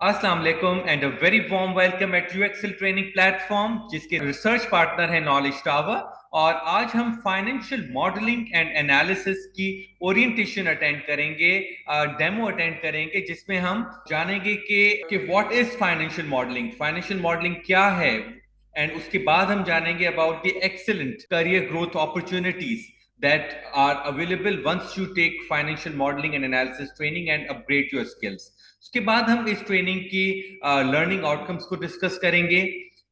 अस्सलाम वालेकुम and a very warm welcome at UExcel training platform जिसके रिसर्च पार्टनर है नॉलेज टावर। और आज हम फाइनेंशियल मॉडलिंग एंड एनालिसिस की ओरिएंटेशन अटेंड करेंगे, डेमो अटेंड करेंगे जिसमें हम जानेंगे कि व्हाट इज फाइनेंशियल मॉडलिंग क्या है। एंड उसके बाद हम जानेंगे about the excellent career growth opportunities that are available once you take financial modeling and analysis training and upgrade your skills. उसके बाद हम इस ट्रेनिंग की लर्निंग आउटकम्स को डिस्कस करेंगे।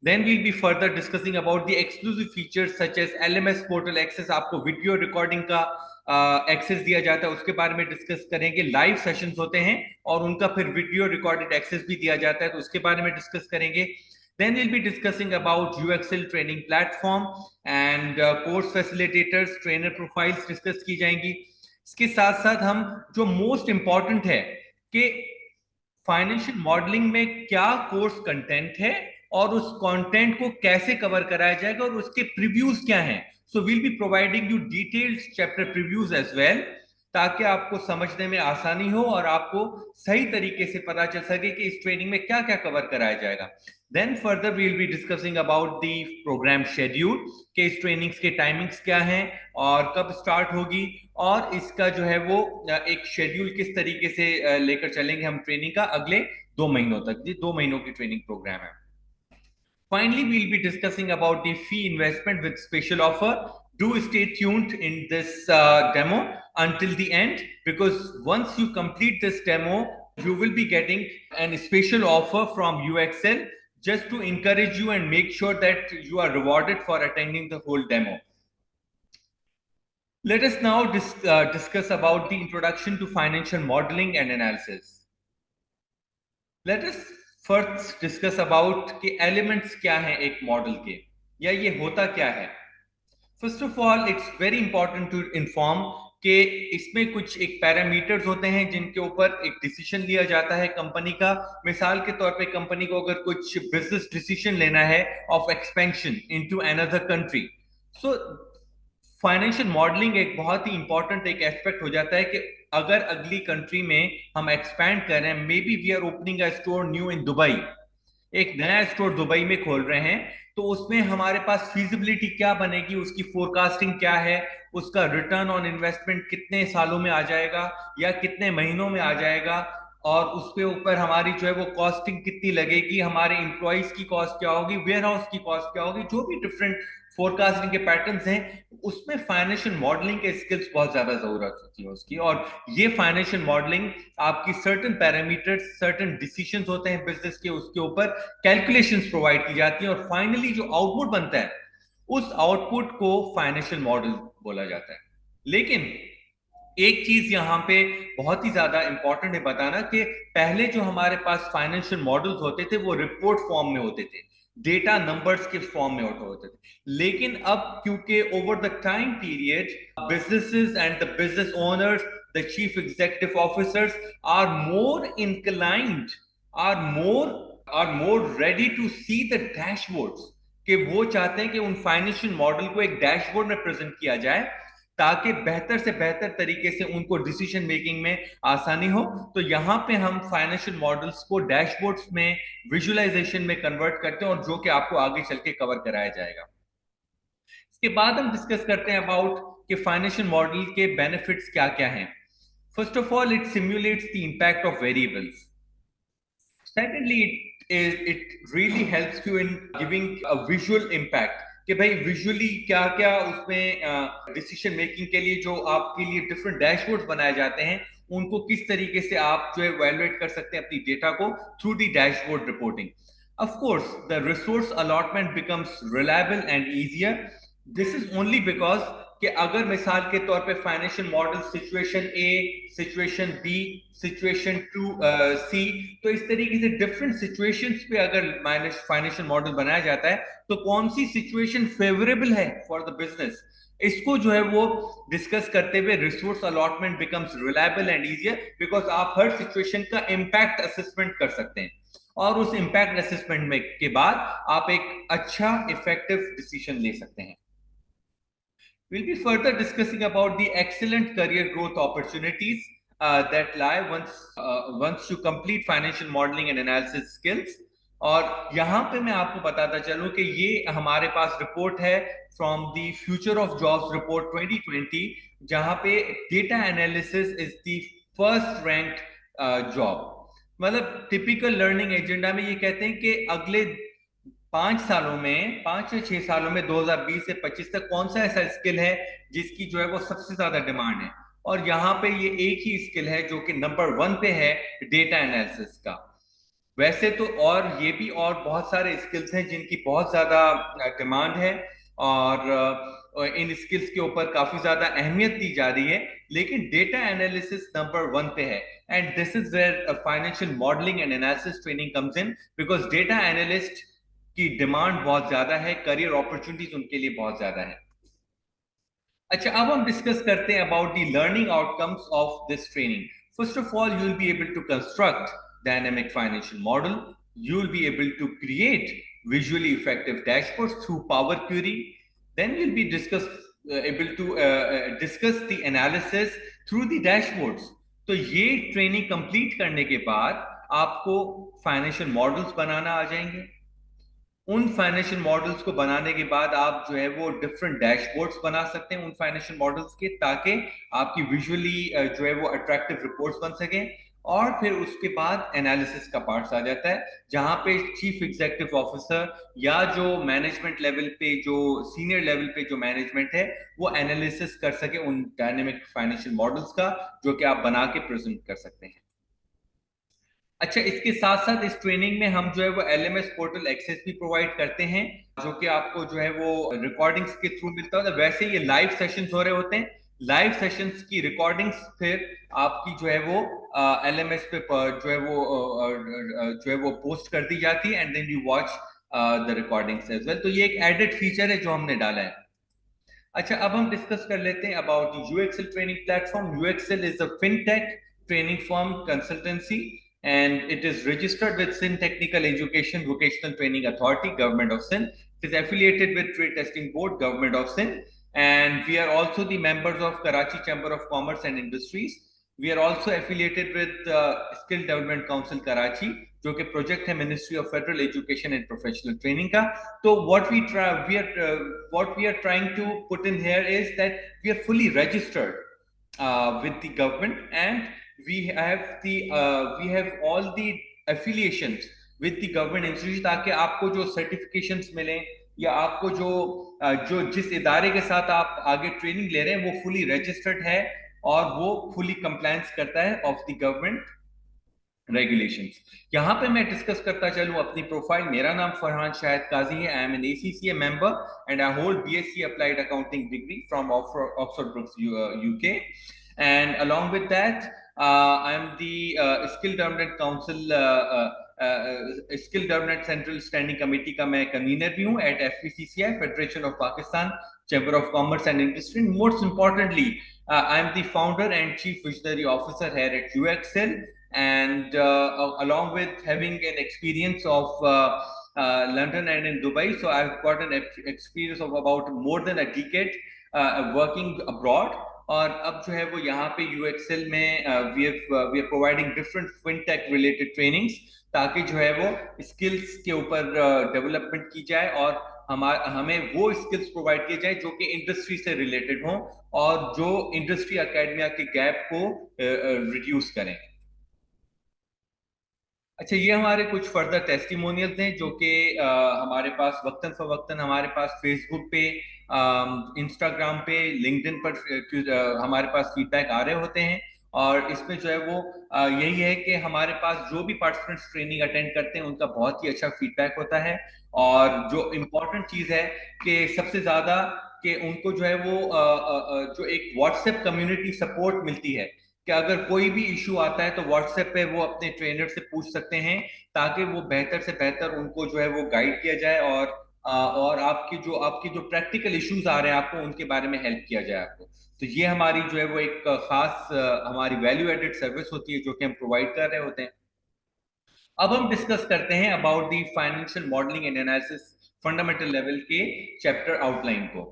Then we'll be further discussing about the exclusive features such as LMS portal access, आपको video recording का access दिया जाता है, उसके बारे में डिस्कस करेंगे। लाइव सेशंस होते हैं और उनका फिर वीडियो रिकॉर्डेड एक्सेस भी दिया जाता है, तो उसके बारे में डिस्कस करेंगे। Then we'll be discussing about UXL training platform and course facilitators, trainer profiles discuss की जाएंगी। इसके साथ साथ हम जो मोस्ट इंपॉर्टेंट है कि फाइनेंशियल मॉडलिंग में क्या कोर्स कंटेंट है और उस कंटेंट को कैसे कवर कराया जाएगा और उसके प्रीव्यूज क्या हैं। So will be providing you detailed chapter previews as well, ताकि आपको समझने में आसानी हो और आपको सही तरीके से पता चल सके कि इस ट्रेनिंग में क्या क्या कवर कराया जाएगा। Then further we will be discussing about the programme schedule कि इस ट्रेनिंग्स के टाइमिंग्स क्या हैं और कब स्टार्ट होगी, और इसका जो है वो एक शेड्यूल किस तरीके से लेकर चलेंगे हम ट्रेनिंग का अगले 2 महीनों तक। ये 2 महीनों की ट्रेनिंग प्रोग्राम है। Finally, we'll be discussing about the fee investment with special offer. Do stay tuned in this demo until the end, because once you complete this demo, you will be getting a special offer from UXL just to encourage you and make sure that you are rewarded for attending the whole demo. Let us now discuss about the introduction to financial modeling and analysis. Let us first discuss about के elements क्या हैं एक model के, या ये होता क्या है। First of all it's very important to inform कि इसमें कुछ एक पैरामीटर्स होते हैं जिनके ऊपर एक डिसीजन लिया जाता है कंपनी का। मिसाल के तौर पे कंपनी को अगर कुछ बिजनेस डिसीजन लेना है of expansion into another country, so financial modelling एक बहुत ही इंपॉर्टेंट एक एस्पेक्ट हो जाता है कि अगर अगली कंट्री में हम एक्सपैंड कर रहे हैं, may be we are opening a store new in Dubai, एक नया स्टोर दुबई में खोल रहे हैं, तो उसमें हमारे पास फीजिबिलिटी क्या बनेगी, उसकी फोरकास्टिंग क्या है, उसका रिटर्न ऑन इन्वेस्टमेंट कितने सालों में आ जाएगा या कितने महीनों में आ जाएगा, और उसके ऊपर हमारी जो है वो कॉस्टिंग कितनी लगेगी, हमारे इंप्लॉइज की कॉस्ट क्या होगी, वेयर हाउस की कॉस्ट क्या होगी, जो भी डिफरेंट फोरकास्टिंग के पैटर्न्स हैं, उसमें फाइनेंशियल मॉडलिंग के स्किल्स बहुत ज्यादा जरूरत होती है उसकी। और ये फाइनेंशियल मॉडलिंग आपकी सर्टेन पैरामीटर्स, सर्टेन डिसीजंस होते हैं बिजनेस के, उसके ऊपर कैलकुलेशंस प्रोवाइड की जाती हैं और फाइनली जो आउटपुट बनता है उस आउटपुट को फाइनेंशियल मॉडल बोला जाता है। लेकिन एक चीज यहां पे बहुत ही ज्यादा इंपॉर्टेंट है बताना कि पहले जो हमारे पास फाइनेंशियल मॉडल्स होते थे वो रिपोर्ट फॉर्म में होते थे, डेटा नंबर्स के फॉर्म में होते थे। लेकिन अब क्योंकि over the time period businesses and the business owners, the chief executive officers are more inclined, are more are more ready to see the dashboards, कि वो चाहते हैं कि उन फाइनेंशियल मॉडल को एक डैशबोर्ड में प्रेजेंट किया जाए ताकि बेहतर से बेहतर तरीके से उनको डिसीजन मेकिंग में आसानी हो। तो यहाँ पे हम फाइनेंशियल मॉडल्स को डैशबोर्ड्स में, विजुअलाइजेशन में कन्वर्ट करते हैं, और जो कि आपको आगे चल के कवर कराया जाएगा। इसके बाद हम डिस्कस करते हैं अबाउट कि फाइनेंशियल मॉडल के बेनिफिट्स क्या क्या हैं। First of all, it simulates the impact of variables. Secondly, it really helps you in giving a visual impact कि भाई विजुअली क्या क्या उसमें डिसीजन मेकिंग के लिए जो आपके लिए डिफरेंट डैशबोर्ड्स बनाए जाते हैं, उनको किस तरीके से आप जो है वैल्यूएट कर सकते हैं अपनी डेटा को through the dashboard reporting. Of course the resource allotment becomes reliable and easier. This is only because कि अगर मिसाल के तौर पे financial model situation A, situation B, situation two C, तो इस तरीके से डिफरेंट सिचुएशंस पे अगर फाइनेंशियल मॉडल बनाया जाता है तो कौन सी सिचुएशन फेवरेबल है फॉर द बिजनेस, इसको जो है वो डिस्कस करते हुए resource allotment becomes reliable and easier, because आप हर सिचुएशन का इम्पैक्ट असेसमेंट कर सकते हैं और उस इम्पैक्ट असेसमेंट में के बाद आप एक अच्छा इफेक्टिव डिसीजन ले सकते हैं। We'll be further discussing about the excellent career growth opportunities. that lie once you complete financial modeling and analysis skills. और यहाँ पे मैं आपको बताता चलूं कि ये हमारे पास रिपोर्ट है from the future of jobs report 2020, जहाँ पे data analysis is the first ranked job. मतलब टिपिकल लर्निंग एजेंडा में ये कहते हैं कि अगले 5 सालों में, 5 या 6 सालों में, 2020 से 25 तक कौन सा ऐसा स्किल है जिसकी जो है वो सबसे ज्यादा डिमांड है। और यहाँ पे ये एक ही स्किल है जो कि नंबर 1 पे है, डेटा एनालिसिस का। वैसे तो और ये भी और बहुत सारे स्किल्स हैं जिनकी बहुत ज्यादा डिमांड है, और इन स्किल्स के ऊपर काफी ज्यादा अहमियत दी जा रही है, लेकिन डेटा एनालिसिस नंबर 1 पे है। And this is where financial modelling and analysis training comes in, because data analyst की डिमांड बहुत ज्यादा है, करियर अपॉर्चुनिटीज उनके लिए बहुत ज्यादा है। अच्छा, अब हम डिस्कस करते हैं about the learning outcomes of this training. First of all, you will be able to construct dynamic financial model, you will be able to create visually effective dashboards through Power Query. Then you'll be able to discuss the analysis through the dashboards. तो ये training complete करने के बाद आपको financial models बनाना आ जाएंगे। उन financial models को बनाने के बाद आप जो है वो डिफरेंट डैशबोर्ड्स बना सकते हैं उन फाइनेंशियल मॉडल्स के, ताकि आपकी विजुअली जो है वो अट्रैक्टिव रिपोर्ट्स बन सकें। और फिर उसके बाद एनालिसिस का पार्ट आ जाता है, जहां पे चीफ एग्जीक्यूटिव ऑफिसर या जो मैनेजमेंट लेवल पे, जो सीनियर लेवल पे जो मैनेजमेंट है, वो एनालिसिस कर सके उन डायनेमिक फाइनेंशियल मॉडल्स का, जो कि आप बना के प्रेजेंट कर सकते हैं। अच्छा, इसके साथ साथ इस ट्रेनिंग में हम जो है वो एलएमएस पोर्टल एक्सेस भी प्रोवाइड करते हैं, जो कि आपको जो है वो रिकॉर्डिंग्स के थ्रू मिलता है। वैसे ये लाइव सेशंस हो रहे होते हैं, लाइव सेशंस की रिकॉर्डिंग्स फिर आपकी जो है वो एलएमएस पे जो है वो पोस्ट कर दी जाती है, and then you watch the recordings as well. तो ये एक एडेड फीचर है जो हमने डाला है। अच्छा, अब हम डिस्कस कर लेते हैं about UXL training platform. UXL is a fintech training firm consultancy, and it is registered with Sindh Technical Education Vocational Training Authority, Government of Sindh. It is affiliated with Trade Testing Board, Government of Sindh, and we are also the members of Karachi Chamber of Commerce and Industries. We are also affiliated with Skill Development Council Karachi, जो कि project है ministry of federal education and professional training का। तो what we are trying to put in here is that we are fully registered with the government, and we have all the affiliations with the government institution, ताकि आपको जो certifications मिले या आपको जो जिस इदारे के साथ आप आगे ट्रेनिंग ले रहे हैं वो फुली रजिस्टर्ड है और वो फुली कंप्लायंस करता है ऑफ द गवर्नमेंट रेगुलेशंस। यहाँ पे मैं डिस्कस करता चलूं अपनी प्रोफाइल। मेरा नाम फरहान शाहिद काजी है। I am an ACCA member and I hold BSc applied accounting degree from Oxford Brookes UK, and along with that I am the Skill Development Council Skill Development Central Standing Committee का मैं convener भी हूँ at FPCCI, Federation of Pakistan Chamber of Commerce and Industry. Most importantly, I am the founder and chief visionary officer here at UXL, and along with having an experience of London and in Dubai, so I've got an experience of about more than a decade working abroad. और अब जो है वो यहाँ पे UXL में we are providing different fintech related trainings, ताकि जो है वो स्किल्स के ऊपर डेवलपमेंट की जाए और हमें वो स्किल्स प्रोवाइड किए जाए जो कि इंडस्ट्री से रिलेटेड हों और जो इंडस्ट्री एकेडमिया के गैप को रिड्यूस करें। अच्छा, ये हमारे कुछ फर्दर टेस्टिमोनियल्स हैं जो कि हमारे पास वक्तन फवक्तन हमारे पास फेसबुक पे, इंस्टाग्राम पे, लिंक्डइन पर हमारे पास फीडबैक आ रहे होते हैं। और इसमें जो है वो यही है कि हमारे पास जो भी पार्टिसिपेंट्स ट्रेनिंग अटेंड करते हैं उनका बहुत ही अच्छा फीडबैक होता है। और जो इम्पोर्टेंट चीज़ है कि सबसे ज़्यादा कि उनको जो है वो जो एक व्हाट्सएप कम्युनिटी सपोर्ट मिलती है, कि अगर कोई भी इशू आता है तो व्हाट्सएप पे वो अपने ट्रेनर से पूछ सकते हैं, ताकि वो बेहतर से बेहतर उनको जो है वो गाइड किया जाए और आपकी जो प्रैक्टिकल इश्यूज आ रहे हैं आपको उनके बारे में हेल्प किया जाए आपको। तो ये हमारी जो है वो एक खास हमारी वैल्यू एडेड सर्विस होती है जो कि हम प्रोवाइड कर रहे होते हैं। अब हम डिस्कस करते हैं about the financial modelling and analysis fundamental level के चैप्टर आउटलाइन को।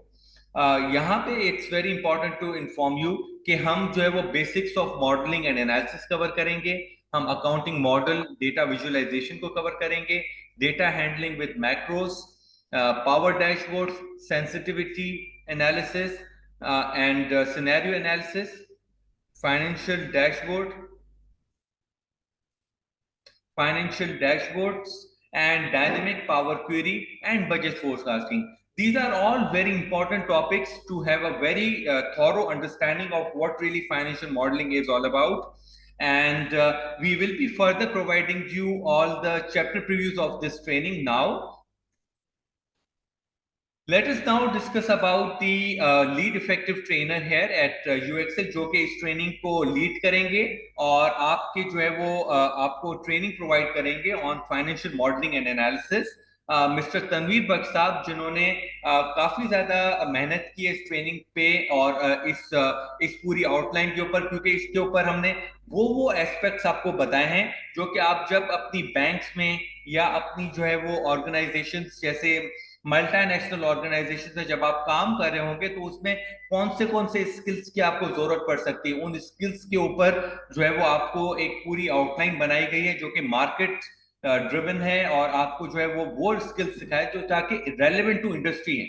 यहाँ पे it's very important to inform you कि हम जो है वो basics of modelling and analysis cover करेंगे, हम अकाउंटिंग मॉडल डेटा विजुअलाइजेशन को कवर करेंगे, data handling with macros, power dashboard, sensitivity analysis and scenario analysis, financial dashboard, financial dashboards, and dynamic power query and budget forecasting. These are all very important topics to have a very thorough understanding of what really financial modeling is all about. And we will be further providing you all the chapter previews of this training now. Let us now discuss about the lead effective trainer here at UXL जो कि इस training को lead करेंगे और आपके जो है वो आपको ट्रेनिंग प्रोवाइड करेंगे on financial modelling and analysis, mister Tanveer Bakhsh साहब, जिन्होंने काफी ज्यादा मेहनत की है इस ट्रेनिंग पे और इस पूरी आउटलाइन के ऊपर, क्योंकि इसके ऊपर हमने वो एस्पेक्ट्स आपको बताए हैं जो कि आप जब अपनी बैंक्स में या अपनी जो है वो ऑर्गेनाइजेशंस जैसे मल्टीनेशनल ऑर्गेनाइजेशन में जब आप काम कर रहे होंगे तो उसमें कौन से स्किल्स की आपको जरूरत पड़ सकती है, उन स्किल्स के ऊपर जो है वो आपको एक पूरी आउटलाइन बनाई गई है जो कि मार्केट ड्रिवन है और आपको जो है वो स्किल्स सिखाए जो ताकि रेलेवेंट टू इंडस्ट्री है।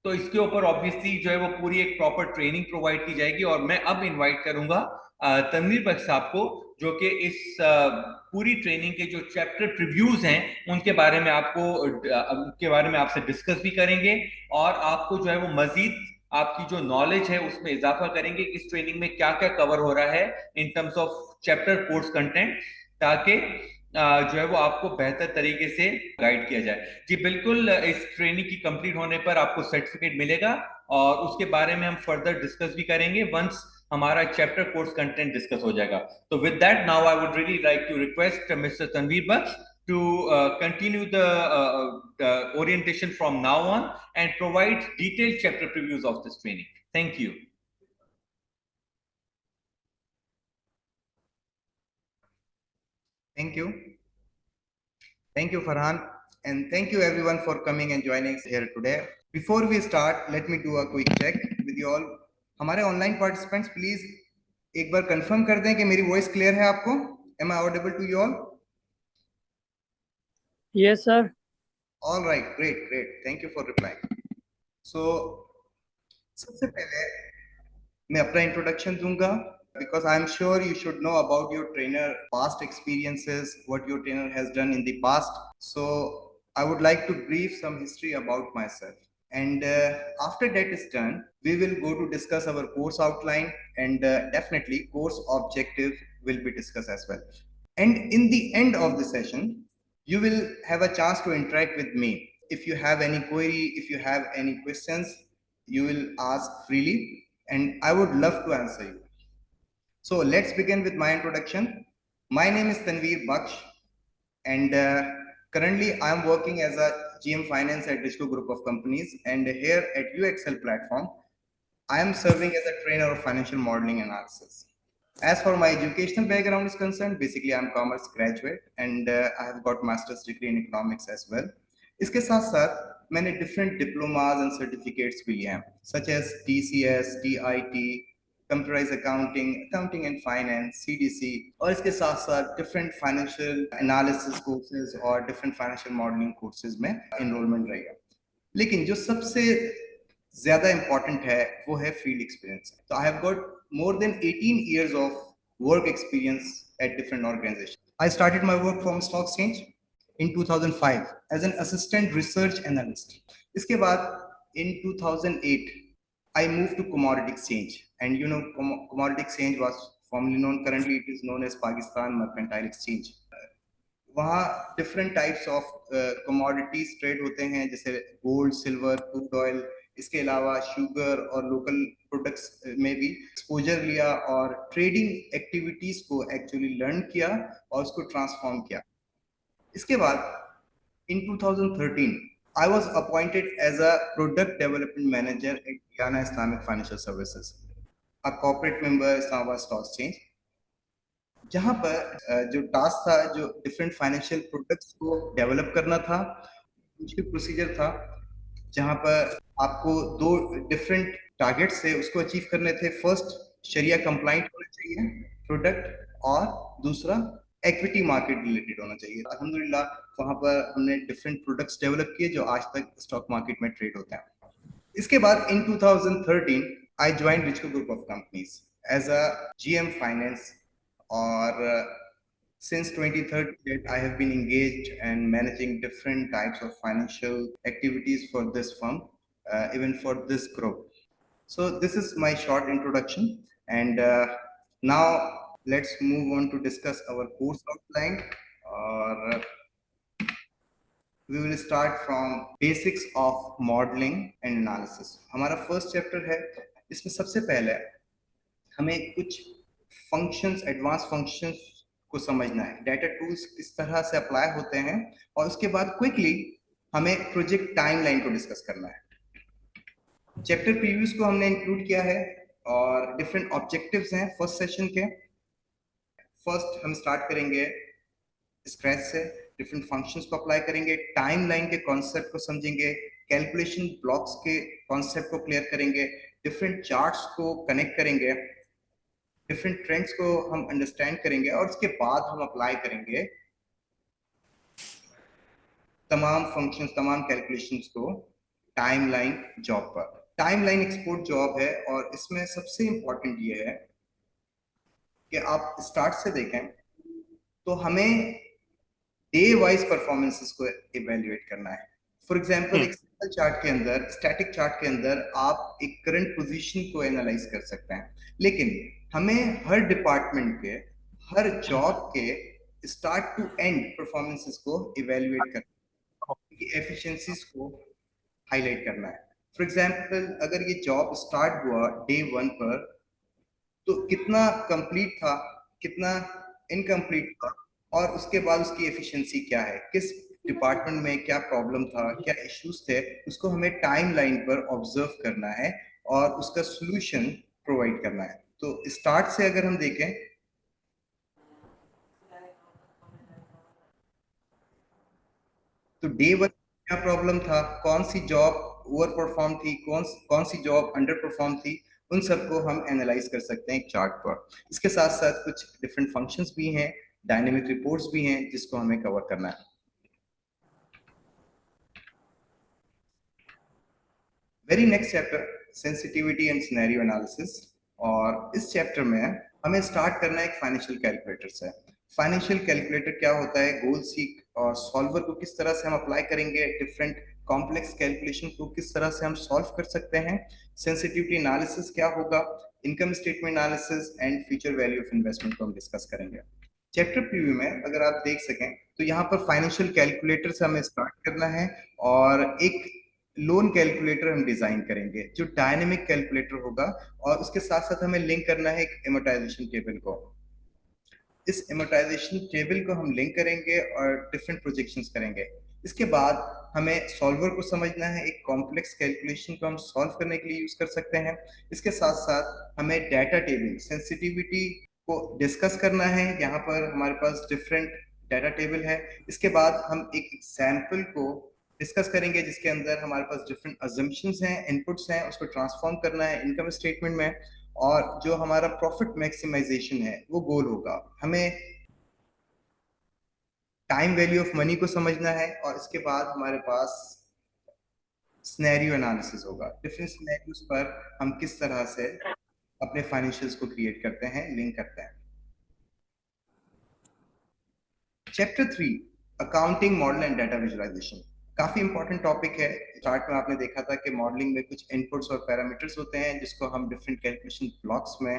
तो इसके ऊपर ऑब्वियसली जो है वो पूरी एक प्रॉपर ट्रेनिंग प्रोवाइड की जाएगी और मैं अब इनवाइट करूंगा तनवीर बख्श साहब को, जो कि इस पूरी ट्रेनिंग के जो चैप्टर प्रीव्यूज हैं उनके बारे में आपसे डिस्कस भी करेंगे और आपको जो है वो मजीद आपकी जो नॉलेज है उसमें इजाफा करेंगे कि इस ट्रेनिंग में क्या क्या कवर हो रहा है in terms of chapter course content, ताकि जो है वो आपको बेहतर तरीके से गाइड किया जाए। जी बिल्कुल, इस ट्रेनिंग की कंप्लीट होने पर आपको सर्टिफिकेट मिलेगा और उसके बारे में हम फर्दर डिस्कस भी करेंगे वंस हमारा चैप्टर कोर्स कंटेंट डिस्कस हो जाएगा। तो with that now I would really like to request mister Tanveer Bakhsh to continue the orientation from now on and provide detailed chapter previews of this training. Thank you. Thank you. Thank you, Farhan. And thank you everyone for coming and joining us here today. Before we start, let me do a quick check with you all. हमारे online participants please एक बार confirm कर दें कि मेरी voice clear है आपको। Am I audible to you all? Yes, sir. All right, great. Thank you for replying. So, सबसे पहले मैं अपना इंट्रोडक्शन दूंगा because I'm sure you should know about your trainer past experiences, what your trainer has done in the past. So I would like to brief some history about myself. And after that is done, we will go to discuss our course outline and definitely course objective will be discussed as well. And in the end of the session, you will have a chance to interact with me. If you have any query, if you have any questions, you will ask freely and I would love to answer you. So let's begin with my introduction. My name is Tanveer Baksh and currently I am working as a GM Finance at Digital Group of Companies, and here at UXL platform, I am serving as a trainer of financial modeling analysis. As for my educational background is concerned, basically I'm commerce graduate and I have got master's degree in economics as well. इसके साथ साथ मैंने different diplomas and certificates भी लिए हैं, such as TCS, TIT, computerized accounting, accounting and finance, CDC, और इसके साथ साथ different financial analysis courses और different financial modeling courses में enrollment रहेगा। लेकिन जो सबसे ज्यादा important है वो है field experience. So I have got more than 18 years of work experience at different organizations. I started my work from Stock Exchange in 2005 as an assistant research analyst. इसके बाद in 2008 I moved to Commodity Exchange, and you know Commodity Exchange was formerly known, currently it is known as Pakistan Mercantile Exchange. वहाँ different types of commodities trade होते हैं, जैसे gold, silver, crude oil, इसके अलावा sugar और local products में भी exposure लिया और ट्रेडिंग एक्टिविटीज को एक्चुअली लर्न किया और उसको ट्रांसफॉर्म किया। इसके बाद in 2013 I was appointed as a product development manager at Guyana Islamic Financial Services, a corporate member Islamabad Stock Exchange, जहां पर जो टास्क था, जो डिफरेंट फाइनेंशियल प्रोडक्ट्स को डेवलप करना था, उसके प्रोसीजर था, जहां पर आपको दो डिफरेंट टारगेट्स थे, उसको अचीव करने थे। फर्स्ट, शरिया कंप्लाइंट होना चाहिए प्रोडक्ट, और दूसरा इक्विटी मार्केट रिलेटेड होना चाहिए। अल्हम्दुलिल्लाह वहां पर हमने डिफरेंट प्रोडक्ट्स डेवलप किए जो आज तक स्टॉक मार्केट में ट्रेड होते हैं। इसके बाद in 2013 I join Richco group of companies as a GM finance, और since 2013 I have been engaged and managing different types of financial activities for this firm, even for this group. So this is my short introduction, and now let's move on to discuss our course outline, or we will start from basics of modeling and analysis. हमारा first chapter है, इसमें सबसे पहले हमें कुछ functions, advance functions को समझना है, डाटा टूल्स किस तरह से अप्लाई होते हैं, और उसके बाद क्विकली हमें प्रोजेक्ट टाइमलाइन को डिस्कस करना है। चैप्टर प्रीव्यूज को हमने इंक्लूड किया है और डिफरेंट ऑब्जेक्टिव्स हैं फर्स्ट सेशन के। फर्स्ट हम स्टार्ट करेंगे स्क्रैच से, डिफरेंट फंक्शंस को अप्लाई करेंगे, टाइमलाइन के कॉन्सेप्ट को समझेंगे, कैलकुलेशन ब्लॉक्स के कॉन्सेप्ट को क्लियर करेंगे, डिफरेंट चार्ट्स को कनेक्ट करेंगे, डिफरेंट ट्रेंड्स को हम अंडरस्टैंड करेंगे, और उसके बाद हम अप्लाई करेंगे तमाम फंक्शंस, तमाम कैलकुलेशंस को टाइमलाइन जॉब पर। टाइमलाइन एक्सपोर्ट जॉब है, और इसमें सबसे इंपॉर्टेंट ये है कि आप स्टार्ट से देखें तो हमें डे वाइज परफॉर्मेंसेस को इवेल्युएट करना है। फॉर एग्जांपल एक सिंपल चार्ट के अंदर, स्टैटिक चार्ट के अंदर आप एक करंट पोजीशन को एनालाइज कर सकते हैं, लेकिन हमें हर डिपार्टमेंट के, हर जॉब के स्टार्ट टू एंड परफॉर्मेंसेस को इवेल्युएट करना है, एफिशिएंसीज को हाईलाइट करना है। फॉर एग्जांपल अगर ये जॉब स्टार्ट हुआ डे 1 पर, तो कितना कंप्लीट था, कितना इनकम्प्लीट था, और उसके बाद उसकी एफिशिएंसी क्या है, किस डिपार्टमेंट में क्या प्रॉब्लम था, क्या इश्यूज थे, उसको हमें टाइम लाइन पर ऑब्जर्व करना है और उसका सोल्यूशन प्रोवाइड करना है। तो स्टार्ट से अगर हम देखें तो डे 1 क्या प्रॉब्लम था, कौन सी जॉब ओवर परफॉर्म थी, कौन सी जॉब अंडर परफॉर्म थी, उन सबको हम एनालाइज कर सकते हैं एक चार्ट पर। इसके साथ साथ कुछ डिफरेंट फंक्शंस भी हैं, डायनेमिक रिपोर्ट्स भी हैं जिसको हमें कवर करना है। Very next chapter, sensitivity and scenario analysis, और इस चैप्टर में हमें स्टार्ट करना है एक फाइनेंशियल कैलकुलेटर से। फाइनेंशियल कैलकुलेटर क्या होता है, गोल सीक और सॉल्वर को किस तरह से हम अप्लाई करेंगे, डिफरेंट कॉम्प्लेक्स कैलकुलेशन को किस तरह से हम सॉल्व कर सकते हैं, सेंसिटिविटी एनालिसिस क्या होगा, income statement analysis and future value of investment को हम डिस्कस करेंगे। चैप्टर प्रीव्यू में अगर आप देख सकें तो यहाँ पर फाइनेंशियल कैलकुलेटर से हमें स्टार्ट करना है, और एक लोन कैलकुलेटर हम डिजाइन करेंगे जो डायनेमिक कैलकुलेटर होगा, और उसके साथ साथ हमें लिंक करना है एक एमोटाइजेशन टेबल को। इस एमोटाइजेशन टेबल को हम लिंक करेंगे और डिफरेंट प्रोजेक्शंस करेंगे। इसके बाद हमें सॉल्वर को समझना है, एक कॉम्प्लेक्स कैलकुलेशन को हम सॉल्व करने के लिए यूज कर सकते हैं। इसके साथ साथ हमें डाटा टेबल, सेंसिटिविटी को डिस्कस करना है, यहाँ पर हमारे पास डिफरेंट डाटा टेबल है। इसके बाद हम एक एग्जाम्पल को डिस्कस करेंगे जिसके अंदर हमारे पास डिफरेंट अजम्पशंस हैं, इनपुट्स हैं, उसको ट्रांसफॉर्म करना है इनकम स्टेटमेंट में, और जो हमारा प्रॉफिट मैक्सिमाइजेशन है वो गोल होगा। हमें टाइम वैल्यू ऑफ मनी को समझना है, और इसके बाद हमारे पास सिनेरियो एनालिसिस होगा, डिफरेंट सिनेरियोस पर हम किस तरह से अपने फाइनेंशियल्स को क्रिएट करते हैं, लिंक करते हैं। Chapter 3, accounting model and data visualisation, काफी इंपॉर्टेंट टॉपिक है। स्टार्ट में आपने देखा था कि मॉडलिंग में कुछ इनपुट्स और पैरामीटर्स होते हैं जिसको हम डिफरेंट कैलकुलेशन ब्लॉक्स में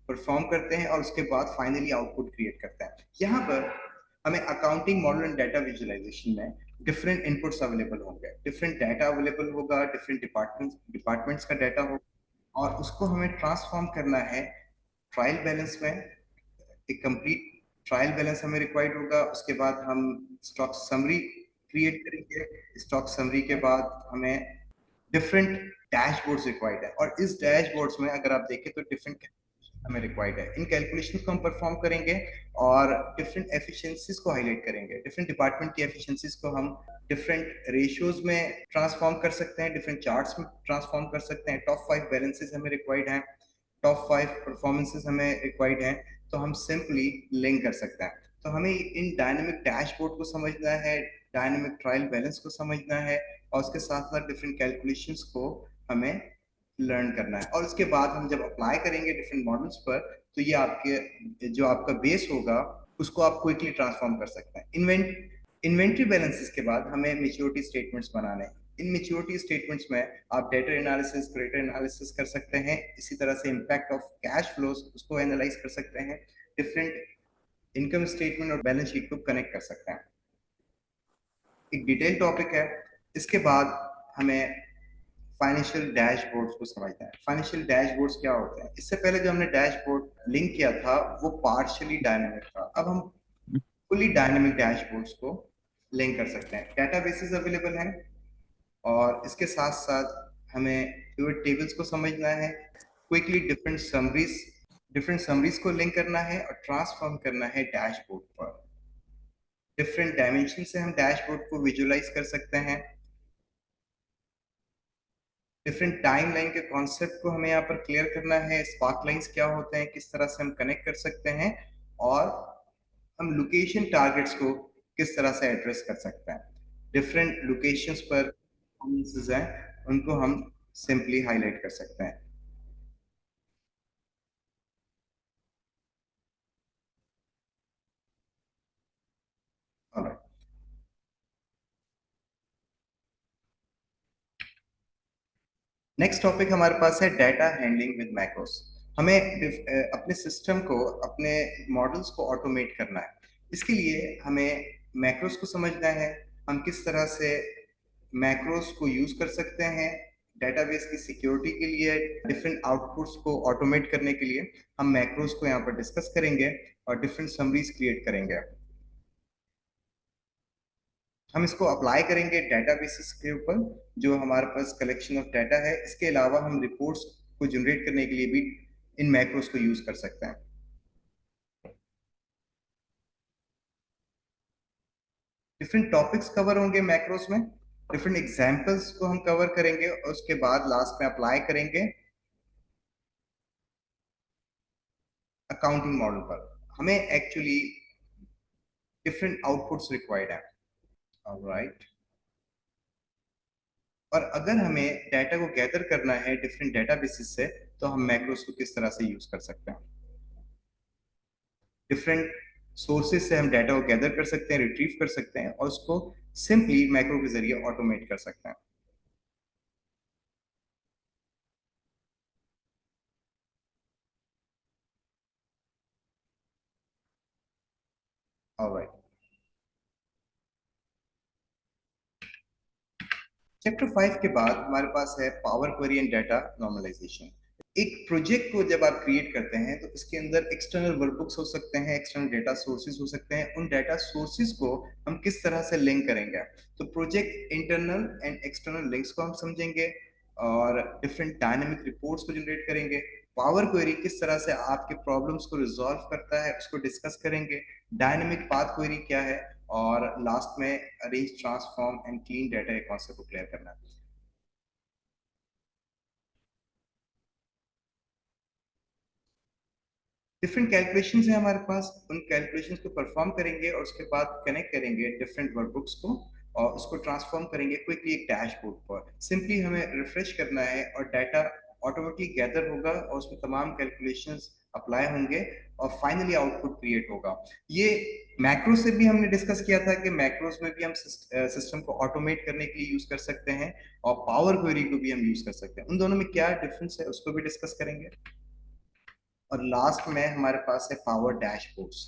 परफॉर्म करते हैं, और उसके बाद फाइनली आउटपुट क्रिएट करते हैं। यहाँ पर हमें accounting model and data visualisation में डिफरेंट इनपुट्स अवेलेबल होंगे, डिफरेंट डाटा अवेलेबल होगा, डिफरेंट डिपार्टमेंट्स का डाटा होगा, और उसको हमें ट्रांसफॉर्म करना है ट्रायल बैलेंस में। एक कंप्लीट ट्रायल बैलेंस हमें रिक्वायर्ड होगा। उसके बाद हम स्टॉक समरी क्रिएट करेंगे। स्टॉक समरी के बाद हमें डिफरेंट डैशबोर्ड्स रिक्वायर्ड है, और इस डैशबोर्ड्स में अगर आप देखें तो डिफरेंट हमें रिक्वायर्ड है। इन कैलकुलेशन को हम परफॉर्म करेंगे और डिफरेंट एफिशिएंसीज को हाईलाइट करेंगे। डिफरेंट डिपार्टमेंट की एफिशिएंसीज को हम डिफरेंट रेशियोज में ट्रांसफॉर्म कर सकते हैं, डिफरेंट चार्ट्स में ट्रांसफॉर्म कर सकते हैं। टॉप 5 बैलेंसेस हमें रिक्वायर्ड हैं, टॉप 5 परफॉर्मेंसेस हमें रिक्वायर्ड हैं, तो हम सिंपली लिंक कर सकते हैं। तो हमें इन डायनेमिक डैशबोर्ड को समझना है, डायनेमिक ट्रायल बैलेंस को समझना है, और उसके साथ साथ डिफरेंट कैलकुलेशंस को हमें लर्न करना है। और उसके बाद हम जब अप्लाई करेंगे डिफरेंट मॉडल्स पर, तो ये आपके जो आपका बेस होगा उसको आप क्विकली ट्रांसफॉर्म कर सकते हैं। इन्वेंट्री बैलेंसेस के बाद हमें मेच्योरिटी स्टेटमेंट्स बनाने हैं। इन मेच्योरिटी स्टेटमेंट्स में आप डेटर एनालिसिस, क्रेडिटर एनालिसिस कर सकते हैं। इसी तरह से इम्पैक्ट ऑफ कैश फ्लोज उसको एनालाइज कर सकते हैं। डिफरेंट इनकम स्टेटमेंट और बैलेंस शीट को कनेक्ट कर सकते हैं। एक डिटेल टॉपिक है। इसके बाद हमें फाइनेंशियल डैशबोर्ड्स को समझना है। फाइनेंशियल डैशबोर्ड्स क्या होते हैं? इससे पहले जो हमने डैशबोर्ड लिंक किया था वो पार्शियली डायनेमिक था। अब हम फुली डायनेमिक डैशबोर्ड्स को लिंक कर सकते हैं। डेटाबेसेस अवेलेबल हैं और इसके साथ साथ हमें पिवट टेबल्स को समझना है। क्विकली डिफरेंट समरीज को लिंक करना है और ट्रांसफॉर्म करना है डैशबोर्ड पर। डिफरेंट डायमेंशन से हम डैशबोर्ड को विजुअलाइज कर सकते हैं। डिफरेंट टाइमलाइन के कॉन्सेप्ट को हमें यहाँ पर क्लियर करना है। स्पार्क लाइंस क्या होते हैं, किस तरह से हम कनेक्ट कर सकते हैं, और हम लोकेशन टारगेट्स को किस तरह से एड्रेस कर सकते हैं। डिफरेंट लोकेशंस पर हैं उनको हम सिंपली हाईलाइट कर सकते हैं। Alright. नेक्स्ट टॉपिक हमारे पास है डेटा हैंडलिंग विद मैक्रोस। हमें अपने सिस्टम को, अपने मॉडल्स को ऑटोमेट करना है। इसके लिए हमें मैक्रोस को समझना है। हम किस तरह से मैक्रोस को यूज कर सकते हैं डेटाबेस की सिक्योरिटी के लिए, डिफरेंट आउटपुट्स को ऑटोमेट करने के लिए हम मैक्रोस को यहाँ पर डिस्कस करेंगे और डिफरेंट समरीज क्रिएट करेंगे। हम इसको अप्लाई करेंगे डेटाबेसेस के ऊपर जो हमारे पास कलेक्शन ऑफ डाटा है। इसके अलावा हम रिपोर्ट्स को जनरेट करने के लिए भी इन मैक्रोस को यूज कर सकते हैं। डिफरेंट टॉपिक्स कवर होंगे मैक्रोस में, डिफरेंट एग्जांपल्स को हम कवर करेंगे और उसके बाद लास्ट में अप्लाई करेंगे अकाउंटिंग मॉडल पर। हमें एक्चुअली डिफरेंट आउटपुट्स रिक्वायर्ड है। ऑलराइट। और अगर हमें डाटा को गैदर करना है डिफरेंट डेटाबेसेस से, तो हम मैक्रोस को किस तरह से यूज कर सकते हैं। डिफरेंट सोर्सेज से हम डाटा को गैदर कर सकते हैं, रिट्रीव कर सकते हैं और उसको सिंपली मैक्रो के जरिए ऑटोमेट कर सकते हैं। ऑलराइट। चैप्टर 5 के बाद हमारे पास है power query and data normalisation. एक प्रोजेक्ट को जब आप क्रिएट करते हैं तो इसके अंदर एक्सटर्नल वर्कबुक्स हो सकते हैं, एक्सटर्नल डेटा सोर्सेज हो सकते हैं। उन डेटा सोर्सेज को हम किस तरह से लिंक करेंगे, तो project internal and external links को हम समझेंगे और डिफरेंट डायनेमिक रिपोर्ट्स को जनरेट करेंगे। पावर क्वेरी किस तरह से आपके प्रॉब्लम्स को रिजॉल्व करता है उसको डिस्कस करेंगे। डायनेमिक पाथ क्वेरी क्या है, और लास्ट में arrange, transform and clean data के कॉन्सेप्ट को क्लियर करना है। डिफरेंट कैलकुलेशंस है हमारे पास, उन कैलकुलेशंस को परफॉर्म करेंगे और उसके बाद कनेक्ट करेंगे डिफरेंट वर्कबुक्स को और उसको ट्रांसफॉर्म करेंगे क्विकली एक डैशबोर्ड पर। सिंपली हमें रिफ्रेश करना है और डाटा ऑटोमेटिकली गैदर होगा और उसमें तमाम कैलकुलेशंस अप्लाई होंगे और फाइनली आउटपुट क्रिएट होगा। ये मैक्रो से भी हमने डिस्कस किया था कि मैक्रोस में भी हम सिस्टम को ऑटोमेट करने के लिए यूज कर सकते हैं और पावर क्वेरी को भी हम यूज कर सकते हैं। उन दोनों में क्या डिफरेंस है उसको भी डिस्कस करेंगे। और लास्ट में हमारे पास है पावर डैशबोर्ड्स।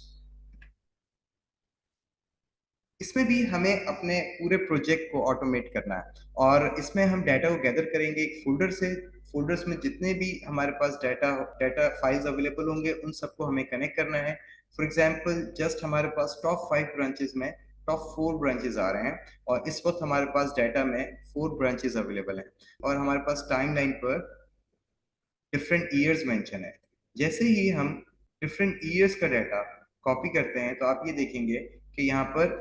इसमें भी हमें अपने पूरे प्रोजेक्ट को ऑटोमेट करना है और इसमें हम डाटा को गैदर करेंगे एक फोल्डर से। फोल्डर्स में जितने भी हमारे पास डाटा फाइल्स अवेलेबल होंगे उन सबको हमें कनेक्ट करना है। फॉर एग्जांपल जस्ट हमारे पास टॉप 5 ब्रांचेस में टॉप 4 ब्रांचेस आ रहे हैं और इस वक्त हमारे पास डाटा में 4 ब्रांचेस अवेलेबल हैं और हमारे पास टाइमलाइन पर डिफरेंट ईयर्स मेंशन है। जैसे ही हम डिफरेंट ईयर्स का डाटा कॉपी करते हैं तो आप ये देखेंगे कि यहाँ पर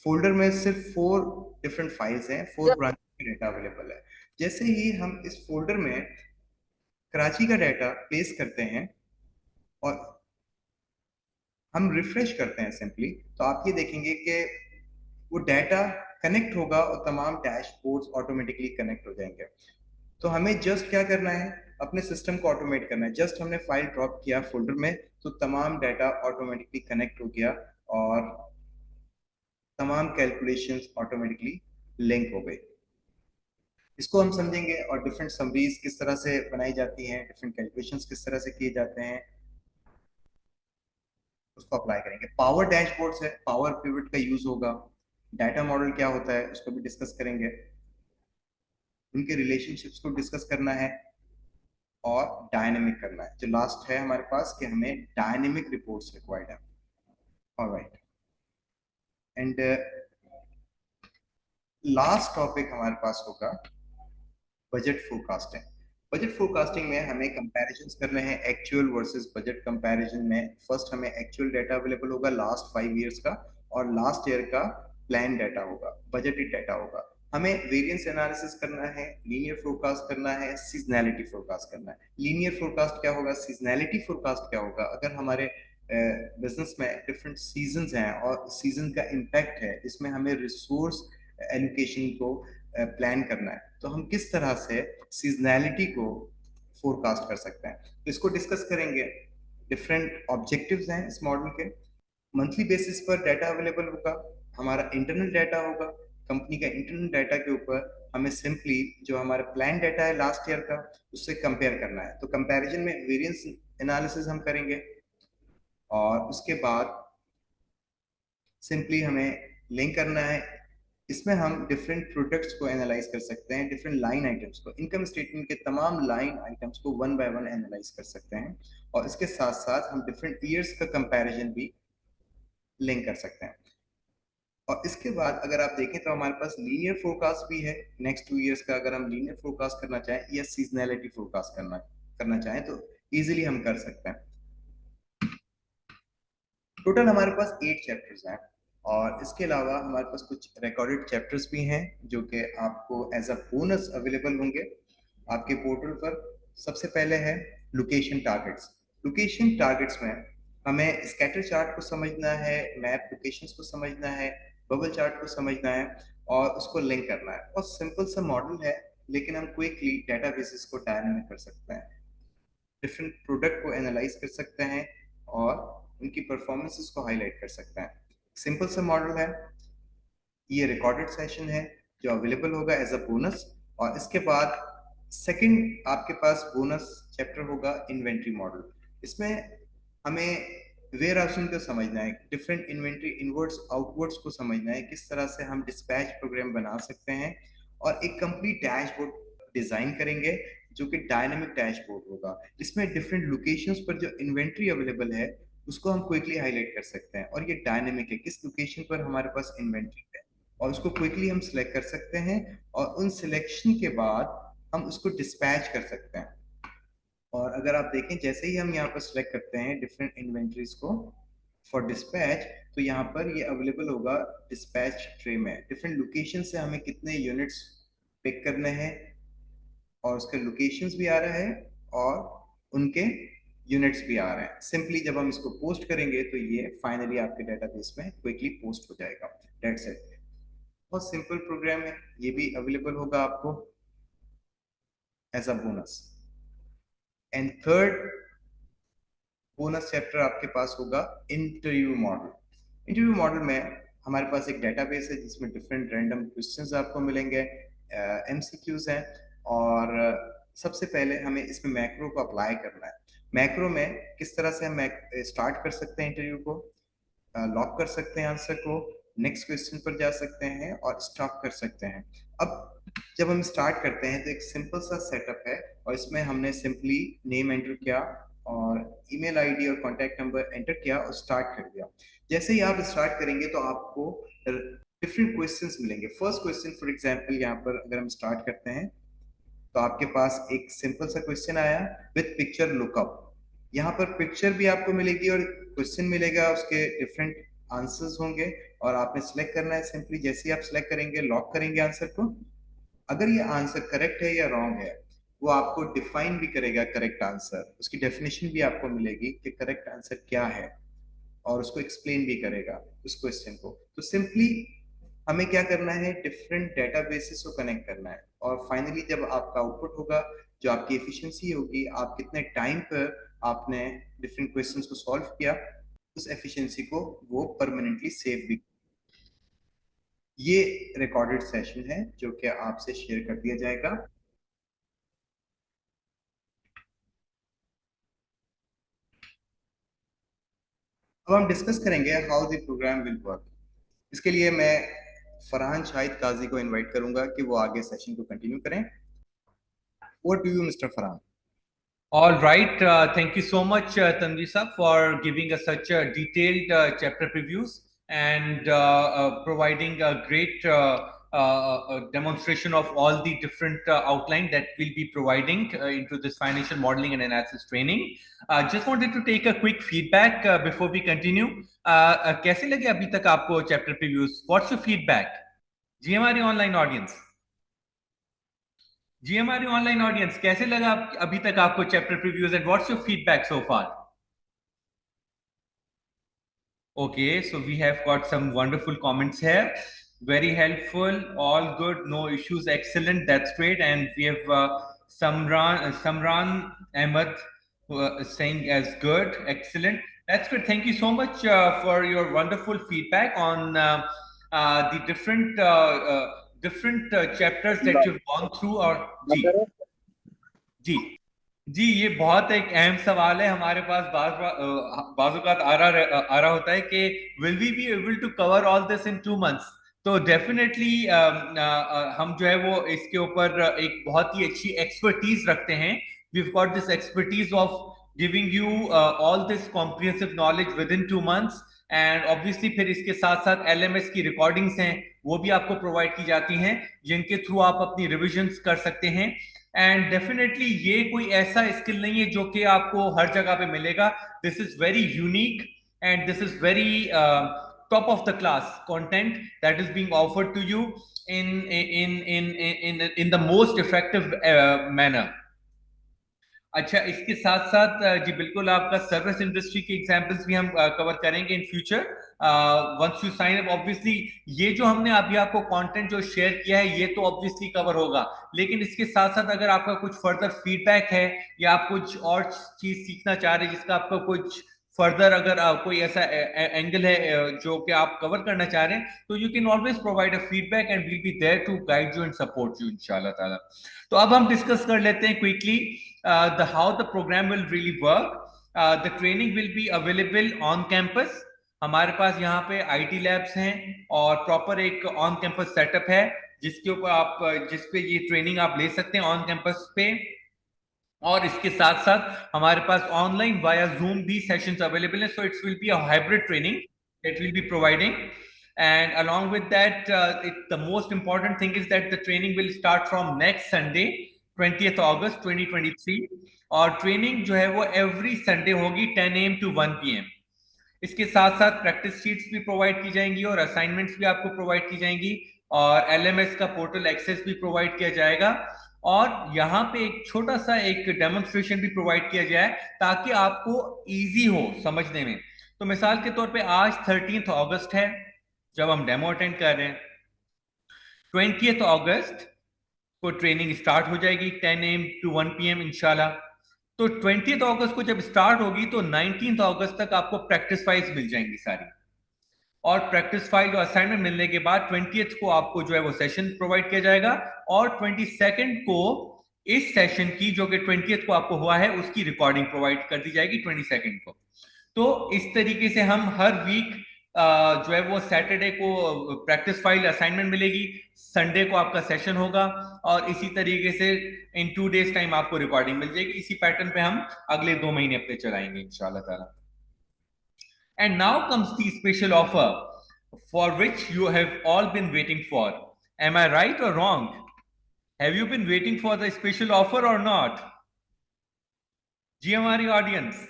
फोल्डर में सिर्फ 4 डिफरेंट फाइल्स हैं, 4 ब्रांच का डाटा अवेलेबल है। जैसे ही हम इस फोल्डर में कराची का डाटा प्लेस करते हैं और हम रिफ्रेश करते हैं सिंपली, तो आप ये देखेंगे कि वो डाटा कनेक्ट होगा और तमाम डैशबोर्ड्स ऑटोमेटिकली कनेक्ट हो जाएंगे। तो हमें जस्ट क्या करना है, अपने सिस्टम को ऑटोमेट करना है। जस्ट हमने फाइल ड्रॉप किया फोल्डर में तो तमाम डाटा ऑटोमेटिकली कनेक्ट हो गया और तमाम कैलकुलेशंस ऑटोमेटिकली लिंक हो गई। इसको हम समझेंगे और डिफरेंट समरीज किस तरह से बनाई जाती हैं, डिफरेंट कैलकुलेशंस किस तरह से किए जाते हैं, उसको अप्लाई करेंगे। पावर डैशबोर्ड है, पावर पिवट का यूज होगा। डाटा मॉडल क्या होता है उसको भी डिस्कस करेंगे, उनके रिलेशनशिप्स को डिस्कस करना है और डायनेमिक करना है। जो लास्ट है हमारे पास कि हमें डायनेमिक रिपोर्ट्स रिक्वायर्ड है। ऑलराइट, एंड लास्ट टॉपिक हमारे पास होगा बजट फोरकास्टिंग। बजट फोरकास्टिंग में हमें कंपैरिजंस करने हैं एक्चुअल वर्सेस बजट। कंपैरिजन में फर्स्ट हमें एक्चुअल डाटा अवेलेबल होगा लास्ट 5 ईयर्स का और लास्ट ईयर का प्लान डाटा होगा, बजटेड डाटा होगा। हमें वेरिएंस एनालिसिस करना है, लीनियर फोरकास्ट करना है, सीजनैलिटी फोरकास्ट करना है। लीनियर फोरकास्ट क्या होगा, सीजनैलिटी फोरकास्ट क्या होगा, अगर हमारे बिजनेस में डिफरेंट सीजन्स हैं और सीजन का इम्पैक्ट है, इसमें हमें रिसोर्स एलोकेशन को प्लान करना है, तो हम किस तरह से सीजनैलिटी को फोरकास्ट कर सकते हैं, तो इसको डिस्कस करेंगे। डिफरेंट ऑब्जेक्टिव्स हैं इस मॉडल के। मंथली बेसिस पर डाटा अवेलेबल होगा, हमारा इंटरनल डाटा होगा। कंपनी का इंटरनल डाटा के ऊपर हमें सिंपली जो हमारा प्लान डाटा है लास्ट ईयर का उससे कंपेयर करना है। तो कंपैरिजन में वेरिएंस एनालिसिस हम करेंगे और उसके बाद सिंपली हमें लिंक करना है। इसमें हम डिफरेंट प्रोडक्ट्स को एनालाइज कर सकते हैं, डिफरेंट लाइन आइटम्स को, इनकम स्टेटमेंट के तमाम लाइन आइटम्स को वन बाय वन एनालाइज कर सकते हैं और इसके साथ साथ हम डिफरेंट ईयर्स का कंपैरिजन भी लिंक कर सकते हैं। और इसके बाद अगर आप देखें तो हमारे पास लीनियर फोरकास्ट भी है नेक्स्ट 2 ईयर्स का। अगर हम लीनियर फोरकास्ट करना चाहें या सीजनैलिटी फोरकास्ट करना करना चाहें तो इजीली हम कर सकते हैं। टोटल हमारे पास 8 चैप्टर्स हैं और इसके अलावा हमारे पास कुछ रिकॉर्डेड चैप्टर्स भी हैं जो कि आपको एज अ बोनस अवेलेबल होंगे आपके पोर्टल पर। सबसे पहले है लोकेशन टारगेट्स। लोकेशन टारगेट्स में हमें स्कैटर चार्ट को समझना है, मैप लोकेशंस को समझना है, बबल चार्ट को समझना है और उसको लिंक करना है। और सिंपल सा मॉडल है लेकिन हम क्विकली डेटाबेसेस को डायनामिक कर सकते हैं, डिफरेंट प्रोडक्ट को एनालाइज कर सकते हैं और उनकी परफॉर्मेंसेस को हाईलाइट कर सकते हैं। सिंपल सा मॉडल है, ये रिकॉर्डेड सेशन है जो अवेलेबल होगा एज अ बोनस। और इसके बाद सेकंड आपके पास बोनस चैप्टर होगा इन्वेंट्री मॉडल। इसमें हमें वेयर हाउसिंग को समझना है, डिफरेंट इन्वेंट्री इनवर्ड्स आउटवर्ड्स को समझना है, किस तरह से हम डिस्पैच प्रोग्राम बना सकते हैं और एक कंप्लीट डैशबोर्ड डिजाइन करेंगे जो कि डायनामिक डैशबोर्ड होगा। इसमें डिफरेंट लोकेशंस पर जो इन्वेंट्री अवेलेबल है उसको हम क्विकली हाईलाइट कर सकते हैं और ये डायनेमिक है, किस लोकेशन पर हमारे पास इन्वेंट्री है और उसको क्विकली हम सिलेक्ट कर सकते हैं और उन सिलेक्शन के बाद हम उसको डिस्पैच कर सकते हैं। और अगर आप देखें जैसे ही हम यहाँ पर सिलेक्ट करते हैं डिफरेंट इन्वेंट्रीज को फॉर डिस्पैच, तो यहाँ पर ये अवेलेबल होगा डिस्पैच ट्रे में। डिफरेंट लोकेशन से हमें कितने यूनिट्स पिक करने हैं और उसके लोकेशंस भी आ रहा है और उनके यूनिट्स भी आ रहे हैं। सिंपली जब हम इसको पोस्ट करेंगे तो ये फाइनली आपके डेटाबेस में क्विकली पोस्ट हो जाएगा। दैट्स इट, बहुत सिंपल प्रोग्राम है, ये भी अवेलेबल होगा आपको as a bonus. And third bonus chapter आपके पास होगा इंटरव्यू मॉडल। इंटरव्यू मॉडल में हमारे पास एक डेटाबेस है जिसमें डिफरेंट रैंडम क्वेश्चंस आपको मिलेंगे, एमसीक्यूज हैं। और सबसे पहले हमें इसमें मैक्रो को अप्लाई करना है। मैक्रो में किस तरह से हम स्टार्ट कर सकते हैं इंटरव्यू को, लॉक कर सकते हैं आंसर को, नेक्स्ट क्वेश्चन पर जा सकते हैं और स्टॉप कर सकते हैं। अब जब हम स्टार्ट करते हैं तो एक सिंपल सा सेटअप है और इसमें हमने सिंपली नेम एंटर किया और ईमेल आईडी और कॉन्टैक्ट नंबर एंटर किया और स्टार्ट कर दिया। जैसे ही आप स्टार्ट करेंगे तो आपको डिफरेंट क्वेश्चंस मिलेंगे। फर्स्ट क्वेश्चन फॉर एग्जांपल यहाँ पर अगर हम स्टार्ट करते हैं तो आपके पास एक सिंपल सा क्वेश्चन आया विथ पिक्चर लुकअप। यहाँ पर पिक्चर भी आपको मिलेगी और क्वेश्चन मिलेगा, उसके डिफरेंट आंसर्स होंगे और आपने सिलेक्ट करना है। सिंपली जैसे ही आप सिलेक्ट करेंगे, लॉक करेंगे आंसर को, अगर ये आंसर करेक्ट है या रॉन्ग है वो आपको डिफाइन भी करेगा। करेक्ट आंसर, उसकी डेफिनेशन भी आपको मिलेगी कि करेक्ट आंसर क्या है, और उसको एक्सप्लेन भी करेगा उस क्वेश्चन को। तो सिंपली हमें क्या करना है, डिफरेंट डेटाबेसेस को कनेक्ट करना है, और फाइनली जब आपका आउटपुट होगा, जो आपकी एफिशिएंसी होगी, आप कितने टाइम पर आपने डिफरेंट क्वेश्चंस को सॉल्व किया, उस एफिशिएंसी को वो परमानेंटली सेव भी। ये रिकॉर्डेड सेशन है जो कि आपसे शेयर कर दिया जाएगा। अब हम डिस्कस करेंगे how the program will work. इसके लिए मैं फरहान शाहिद काजी को इनवाइट करूंगा कि वो आगे सेशन को कंटिन्यू करें। Over to you mister Farhan. All right. Thank you so much, Tanvi sir, for giving us such a detailed chapter previews and providing a great demonstration of all the different outline that we'll be providing into this financial modeling and analysis training. Just wanted to take a quick feedback before we continue. कैसे लगे अभी तक आपको chapter previews? What's your feedback? जी हमारी online audience, जी हमारी online audience, कैसे लगा अभी तक आपको chapter previews and what's your feedback so far? Okay, so we have got some wonderful comments here. Very helpful, all good, no issues, excellent, that's great. And we have Samran Ahmed saying as good, excellent, that's good. Thank you so much for your wonderful feedback on the different chapters that you've gone through. Or जी जी जी, ये बहुत एक अहम सवाल है हमारे पास। बाजुकात आ रहा होता है कि will we be able to cover all this in 2 months? तो डेफिनेटली हम जो है वो इसके ऊपर एक बहुत ही अच्छी एक्सपर्टीज रखते हैं। We have got this expertise of giving you all this comprehensive knowledge within 2 months। And obviously फिर इसके साथ साथ एलएमएस की रिकॉर्डिंग्स हैं, वो भी आपको प्रोवाइड की जाती हैं, जिनके थ्रू आप अपनी रिविजन्स कर सकते हैं। एंड डेफिनेटली ये कोई ऐसा स्किल नहीं है जो कि आपको हर जगह पे मिलेगा। This is very unique and this is very top of the class content that is being offered to you in the most effective manner. अच्छा, इसके साथ साथ जी बिल्कुल आपका सर्विस इंडस्ट्री के एग्जांपल्स भी हम कवर करेंगे in future once you sign up. Obviously ये जो हमने अभी आपको कंटेंट जो शेयर किया है ये तो ऑब्वियसली कवर होगा, लेकिन इसके साथ साथ अगर आपका कुछ फर्दर फीडबैक है या आप कुछ और चीज सीखना चाह रहे हैं जिसका आपका कुछ फर्दर अगर कोई ऐसा एंगल है जो कि आप कवर करना चाह रहे हैं, तो you can always provide a feedback and will be there to guide you and support you इंशाल्लाह ताला। तो अब हम डिस्कस कर लेते हैं quickly how the program will really work. The training will be available on campus. हमारे पास यहाँ पे IT लैब्स हैं और प्रॉपर एक ऑन कैंपस सेटअप है जिसके ऊपर आप जिसपे ये ट्रेनिंग आप ले सकते हैं ऑन कैंपस पे। और इसके साथ साथ हमारे पास ऑनलाइन वाया जूम भी सेशंस अवेलेबल है। So it's will be a hybrid training that will be providing, and along with that the most important thing is that the training will start from next Sunday 20th August 2023 और training जो है वो every Sunday होगी 10 AM to 1 PM। इसके साथ साथ practice sheets भी provide की जाएंगी और असाइनमेंट्स भी आपको प्रोवाइड की जाएंगी और एलएमएस का पोर्टल एक्सेस भी प्रोवाइड किया जाएगा और यहाँ पे एक छोटा सा एक डेमोन्स्ट्रेशन भी प्रोवाइड किया जाए ताकि आपको इजी हो समझने में। तो मिसाल के तौर पे आज 13th अगस्त है जब हम डेमो अटेंड कर रहे हैं। 20th अगस्त को ट्रेनिंग स्टार्ट हो जाएगी 10 AM to 1 PM इंशाल्लाह। तो 20th अगस्त को जब स्टार्ट होगी तो 19th अगस्त तक आपको प्रैक्टिस फाइल्स मिल जाएंगी सारी, और प्रैक्टिस फाइल और असाइनमेंट मिलने के बाद 20th को आपको जो है वो सेशन प्रोवाइड किया जाएगा और 22nd को इस सेशन की जो कि 20th को आपको हुआ है उसकी रिकॉर्डिंग प्रोवाइड कर दी जाएगी 22nd को। तो इस तरीके से हम हर वीक जो है वो सैटरडे को प्रैक्टिस फाइल असाइनमेंट मिलेगी, संडे को आपका सेशन होगा और इसी तरीके से इन 2 days टाइम आपको रिकॉर्डिंग मिल जाएगी। इसी पैटर्न पे हम अगले 2 महीने अपने चलाएंगे इंशाल्लाह ताला। And now comes the special offer for which you have all been waiting for. Am I right or wrong? Have you been waiting for the special offer or not? जी हमारी ऑडियंस,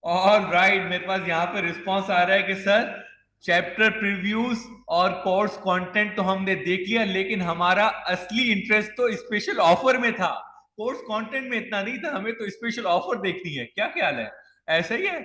और राइट, मेरे पास यहाँ पे response आ रहा है कि sir chapter previews और course content तो हमने देख लिया, लेकिन हमारा असली इंटरेस्ट तो स्पेशल ऑफर में था। कोर्स कंटेंट में इतना नहीं था, हमें तो स्पेशल ऑफर देखनी है। क्या ख्याल है, ऐसा ही है?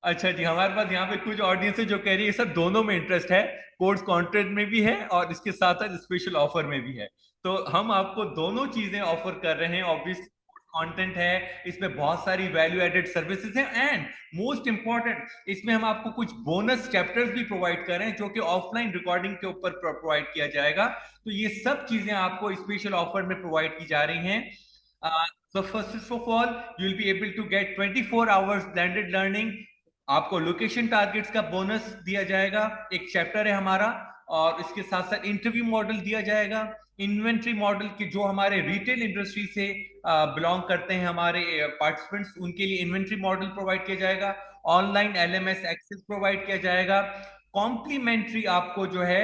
अच्छा जी, हमारे पास यहाँ पे कुछ ऑडियंस है जो कह रही है सर दोनों में इंटरेस्ट है, कोर्स कंटेंट में भी है और इसके साथ साथ स्पेशल ऑफर में भी है। तो हम आपको दोनों चीजें ऑफर कर रहे हैं। ऑब्वियसली कंटेंट है, इसमें बहुत सारी वैल्यू एडेड सर्विसेज हैं, एंड मोस्ट इंपॉर्टेंट इसमें हम आपको कुछ बोनस चैप्टर्स भी प्रोवाइड कर रहे हैं जो कि ऑफलाइन रिकॉर्डिंग के ऊपर प्रोवाइड किया जाएगा। तो ये सब चीजें आपको स्पेशल ऑफर में प्रोवाइड की जा रही हैं। So first of all, you will be able to get 24 hours blended learning। आपको लोकेशन टारगेट्स का बोनस दिया जाएगा, एक चैप्टर है हमारा, और इसके साथ साथ इंटरव्यू मॉडल दिया जाएगा। इन्वेंट्री मॉडल के जो हमारे रिटेल इंडस्ट्री से बिलोंग करते हैं हमारे पार्टिसिपेंट्स, उनके लिए इन्वेंट्री मॉडल प्रोवाइड किया जाएगा। ऑनलाइन एलएमएस एक्सेस प्रोवाइड किया जाएगा। कॉम्प्लीमेंट्री आपको जो है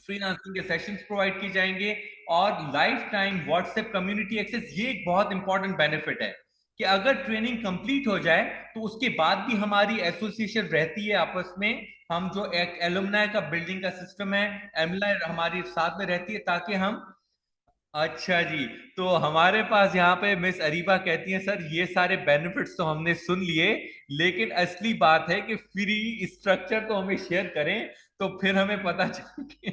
फ्रीलांसिंग के सेशंस प्रोवाइड किए जाएंगे, और lifetime WhatsApp community access. ये एक बहुत इंपॉर्टेंट बेनिफिट है कि अगर ट्रेनिंग कंप्लीट हो जाए तो उसके बाद भी हमारी एसोसिएशन रहती है आपस में। हम जो एक एलुमनाई का बिल्डिंग का सिस्टम है, एमलाई हमारी साथ में रहती है ताकि हम। अच्छा जी, तो हमारे पास यहाँ पे मिस अरीबा कहती हैं सर ये सारे बेनिफिट्स तो हमने सुन लिए, लेकिन असली बात है कि फ्री स्ट्रक्चर तो हमें शेयर करें तो फिर हमें पता चले।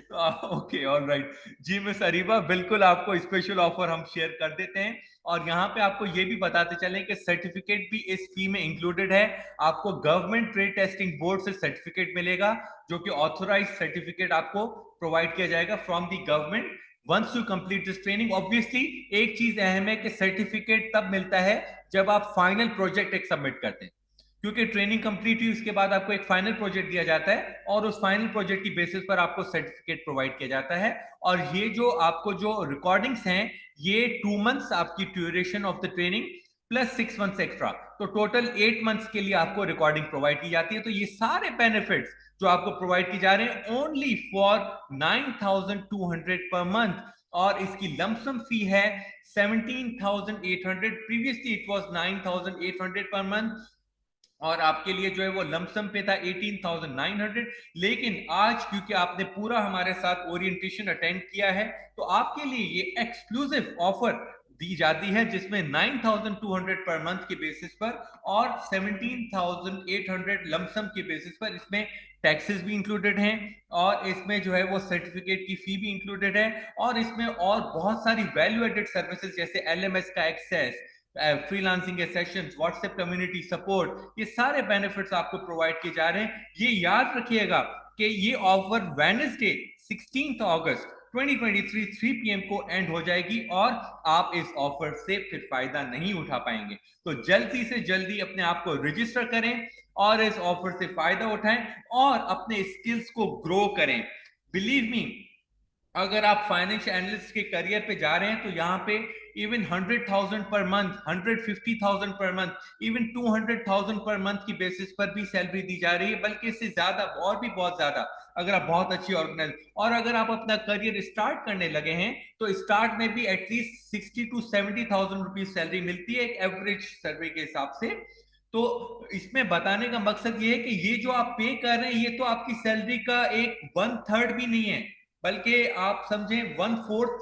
तो ओके, ऑल राइट जी मिस अरीबा, बिल्कुल आपको स्पेशल ऑफर हम शेयर कर देते हैं। और यहाँ पे आपको ये भी बताते चले कि सर्टिफिकेट भी इस फी में इंक्लूडेड है। आपको गवर्नमेंट ट्रेड टेस्टिंग बोर्ड से सर्टिफिकेट मिलेगा, जो कि ऑथोराइज सर्टिफिकेट आपको प्रोवाइड किया जाएगा from the government once you complete this training. Obviously एक चीज अहम है कि सर्टिफिकेट तब मिलता है जब आप फाइनल प्रोजेक्ट एक सबमिट करते हैं, क्योंकि ट्रेनिंग कंप्लीट हुई उसके बाद आपको एक फाइनल प्रोजेक्ट दिया जाता है और उस फाइनल प्रोजेक्ट की बेसिस पर आपको सर्टिफिकेट प्रोवाइड किया जाता है। और ये जो आपको जो रिकॉर्डिंग्स हैं, ये 2 मंथ्स आपकी duration of the training plus 6 months extra, तो टोटल 8 मंथ्स के लिए आपको रिकॉर्डिंग प्रोवाइड की जाती है। तो ये सारे बेनिफिट्स जो आपको प्रोवाइड की जा रहे हैं ओनली फॉर 9,200 पर मंथ, और इसकी लमसम फी है 17,800। Previously it was 9,800 per month, और आपके लिए जो है वो लमसम पे था 18,900। लेकिन आज क्योंकि आपने पूरा हमारे साथ ओरिएंटेशन अटेंड किया है, तो आपके लिए ये एक्सक्लूसिव ऑफर दी जाती है जिसमें 9,200 पर मंथ के बेसिस पर और 17,800 लमसम के बेसिस पर, इसमें टैक्सेस भी इंक्लूडेड हैं, और इसमें जो है वो सर्टिफिकेट की फी भी इंक्लूडेड है, और इसमें और बहुत सारी वैल्यू एडेड सर्विसेज जैसे एलएमएस का एक्सेस, फ्रीलांसिंग के सेशंस, व्हाट्सएप कम्युनिटी सपोर्ट, ये सारे बेनिफिट्स आपको प्रोवाइड किए जा रहे हैं। ये याद रखिएगा कि ये ऑफर वेडनेसडे 16 अगस्त 2023 3 PM को एंड हो जाएगी, और आप इस ऑफर से फिर फायदा नहीं उठा पाएंगे। तो जल्दी से जल्दी अपने आप को रजिस्टर करें और इस ऑफर से फायदा उठाएं और अपने स्किल्स को ग्रो करें। बिलीव मी, अगर आप फाइनेंशियल एनालिस्ट के करियर पे जा रहे हैं तो यहाँ पे even 100,000 per month, 150,000 per month, even 200,000 per month की बेसिस पर भी सैलरी दी जा रही है, बल्कि इससे ज्यादा और भी बहुत ज्यादा अगर आप बहुत अच्छी ऑर्गेनाइज। और अगर आप अपना करियर स्टार्ट करने लगे हैं तो स्टार्ट में भी एटलीस्ट 60 to 70,000 रुपीज सैलरी मिलती है एक एवरेज सर्वे के हिसाब से। तो इसमें बताने का मकसद ये है कि ये जो आप पे कर रहे हैं ये तो आपकी सैलरी का एक 1/3 भी नहीं है, बल्कि आप समझें 1/4,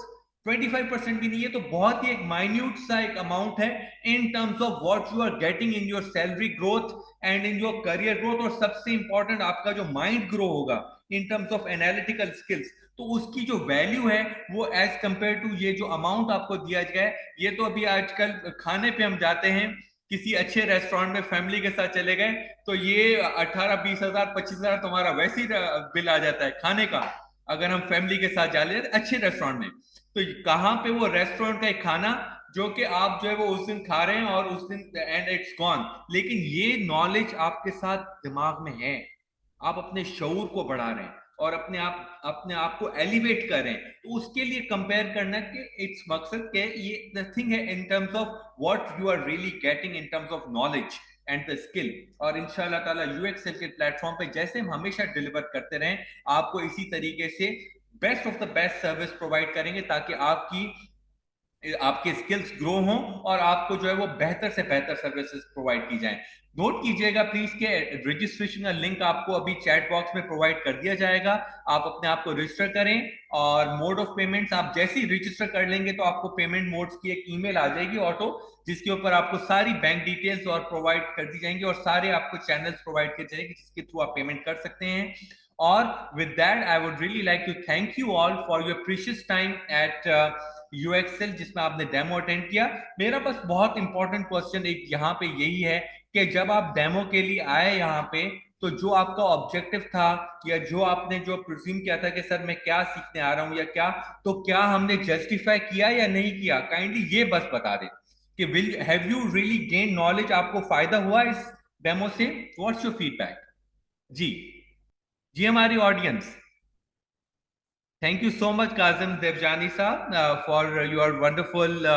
25% भी नहीं है। तो बहुत ही एक माइन्यूट सा एक अमाउंट है in terms of what you are getting in your salary growth and in your career growth. और सबसे इंपॉर्टेंट आपका जो माइंड ग्रो होगा in terms of analytical skills, तो उसकी जो वैल्यू है वो एज कंपेयर टू ये जो अमाउंट आपको दिया गया है। ये तो अभी आजकल खाने पे हम जाते हैं किसी अच्छे रेस्टोरेंट में फैमिली के साथ चले गए तो ये 18-20 हजार 25 हजार तुम्हारा वैसे ही बिल आ जाता है खाने का, अगर हम फैमिली के साथ जा ले अच्छे रेस्टोरेंट में। तो कहाँ पे वो रेस्टोरेंट का एक खाना जो कि आप जो है वो उस दिन खा रहे हैं और उस दिन एंड इट्स गॉन, लेकिन ये नॉलेज आपके साथ दिमाग में है, आप अपने शऊर को बढ़ा रहे हैं और अपने आप को एलिवेट कर रहे हैं। तो उसके लिए कंपेयर करना कि इट्स मकसद के ये द थिंग है in terms of what you are really getting in terms of knowledge and the skill. और इंशाल्लाह ताला यूएक्सएल के प्लेटफॉर्म पे जैसे हम हमेशा डिलीवर करते रहें, आपको इसी तरीके से best of the best service provide करेंगे ताकि आपकी आपके स्किल्स ग्रो हों और आपको जो है वो बेहतर से बेहतर सर्विसेज प्रोवाइड की जाएं। नोट कीजिएगा प्लीज के रजिस्ट्रेशन का लिंक आपको अभी चैट बॉक्स में प्रोवाइड कर दिया जाएगा। आप अपने आप को रजिस्टर करें और मोड ऑफ पेमेंट्स आप जैसे ही रजिस्टर कर लेंगे तो आपको पेमेंट मोड्स की एक ईमेल आ जाएगी ऑटो, जिसके ऊपर आपको सारी बैंक डिटेल्स और प्रोवाइड कर दी जाएंगी और सारे आपको चैनल्स प्रोवाइड किए जाएंगे जिसके थ्रू आप पेमेंट कर सकते हैं। और with that I would really like to thank you all for your precious time at UXL जिसमें आपने डेमो अटेंड किया। मेरा बस बहुत इंपॉर्टेंट क्वेश्चन एक यहाँ पे यही है कि जब आप डेमो के लिए आए यहाँ पे तो जो आपका ऑब्जेक्टिव था या जो आपने जो प्रिज्यूम किया था कि सर मैं क्या सीखने आ रहा हूँ या क्या, तो क्या हमने जस्टिफाई किया या नहीं किया, काइंडली ये बस बता दें कि will have you really gain knowledge, आपको फायदा हुआ इस डेमो से? What's your feedback? जी जी हमारी audience, thank you so much, Kazim Devjani sir, for your wonderful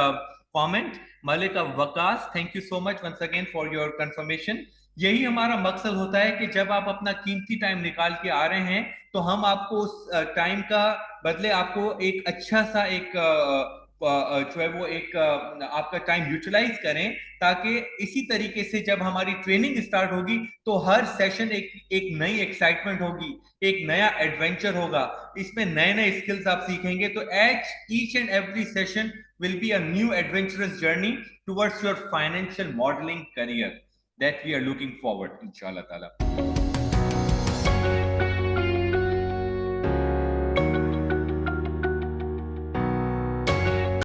comment. Malika Wakas, thank you so much once again for your confirmation. यही हमारा मकसद होता है कि जब आप अपना कीमती टाइम निकाल के आ रहे हैं तो हम आपको उस टाइम का बदले आपको एक अच्छा सा एक जो है वो एक आपका टाइम यूटिलाइज करें, ताकि इसी तरीके से जब हमारी ट्रेनिंग स्टार्ट होगी तो हर सेशन एक नई एक्साइटमेंट होगी, एक नया एडवेंचर होगा, इसमें नए नए स्किल्स आप सीखेंगे। तो each and every session will be a new adventurous journey towards your financial modeling career that we are looking forward, inshallah taala.